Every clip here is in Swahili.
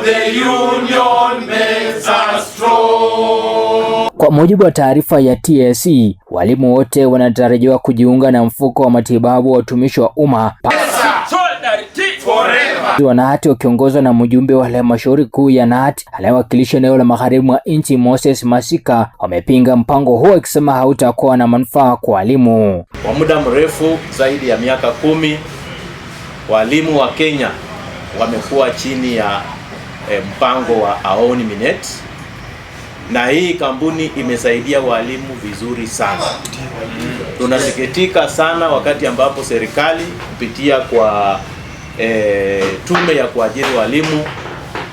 the union makes us strong. Kwa mujibu wa taarifa ya TSC, walimu wote wanatarajiwa kujiunga na mfuko wa matibabu wa watumishi wa umma. Wanahati wakiongozwa na mjumbe wa halmashauri kuu ya NAT anayewakilisha eneo la magharibi mwa nchi Moses Masika wamepinga mpango huo akisema hautakuwa na manufaa kwa walimu. Kwa muda mrefu zaidi ya miaka 10 walimu wa Kenya wamekuwa chini ya mpango wa Aoni Minet, na hii kampuni imesaidia walimu vizuri sana. Tunasikitika sana wakati ambapo serikali kupitia kwa tume ya kuajiri walimu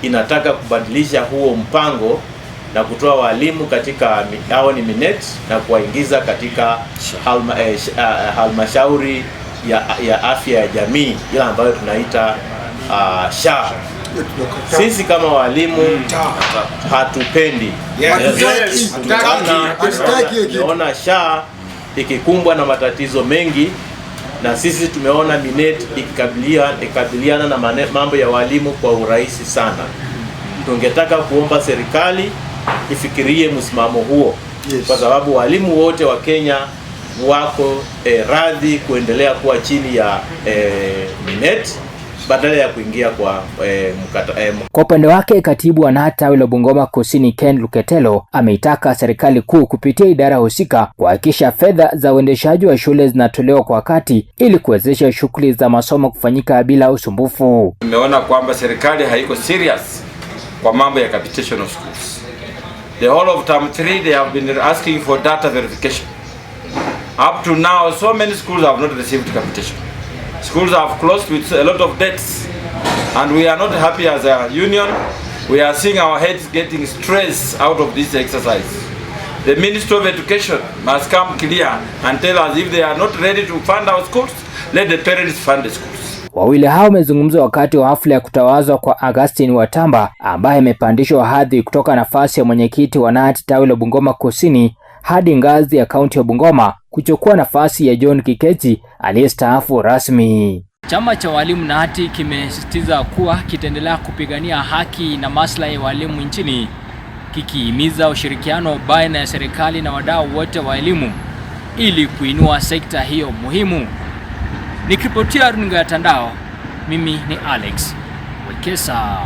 inataka kubadilisha huo mpango na kutoa walimu katika Aoni Minet na kuwaingiza katika halmashauri ya afya ya jamii ile ambayo tunaita SHA. Sisi kama walimu hatupendi. Tunaona SHA ikikumbwa na matatizo mengi, na sisi tumeona Minet ikikabiliana na mambo ya walimu kwa urahisi sana. Tungetaka kuomba serikali ifikirie msimamo huo, kwa sababu walimu wote wa Kenya wako radhi kuendelea kuwa chini ya Minet badala ya kuingia kwa Kwa upande wake, katibu wa NAT tawi la Bungoma Kusini Ken Luketelo ameitaka serikali kuu kupitia idara husika kuhakikisha fedha za uendeshaji wa shule zinatolewa kwa wakati ili kuwezesha shughuli za masomo kufanyika bila usumbufu. Tumeona kwamba serikali haiko serious kwa mambo ya capitation of schools. The whole of term 3 they have been asking for data verification. Up to now so many schools have not received capitation. Schools have closed with a lot of debts, and we are not happy as a union. We are seeing our heads getting stressed out of this exercise. The Ministry of Education must come clear and tell us if they are not ready to fund our schools, let the parents fund the schools. Wawili hao wamezungumza wakati wa hafla ya kutawazwa kwa Augustine Watamba ambaye amepandishwa hadhi kutoka nafasi ya mwenyekiti wa NAT tawi la Bungoma Kusini hadi ngazi ya kaunti ya Bungoma kuchukua nafasi ya John Kiketi aliyestaafu rasmi. Chama cha walimu NAT kimesisitiza kuwa kitaendelea kupigania haki na maslahi ya walimu nchini, kikihimiza ushirikiano baina ya serikali na wadau wote wa elimu ili kuinua sekta hiyo muhimu. Nikiripotia runinga ya Tandao, mimi ni Alex Wekesa.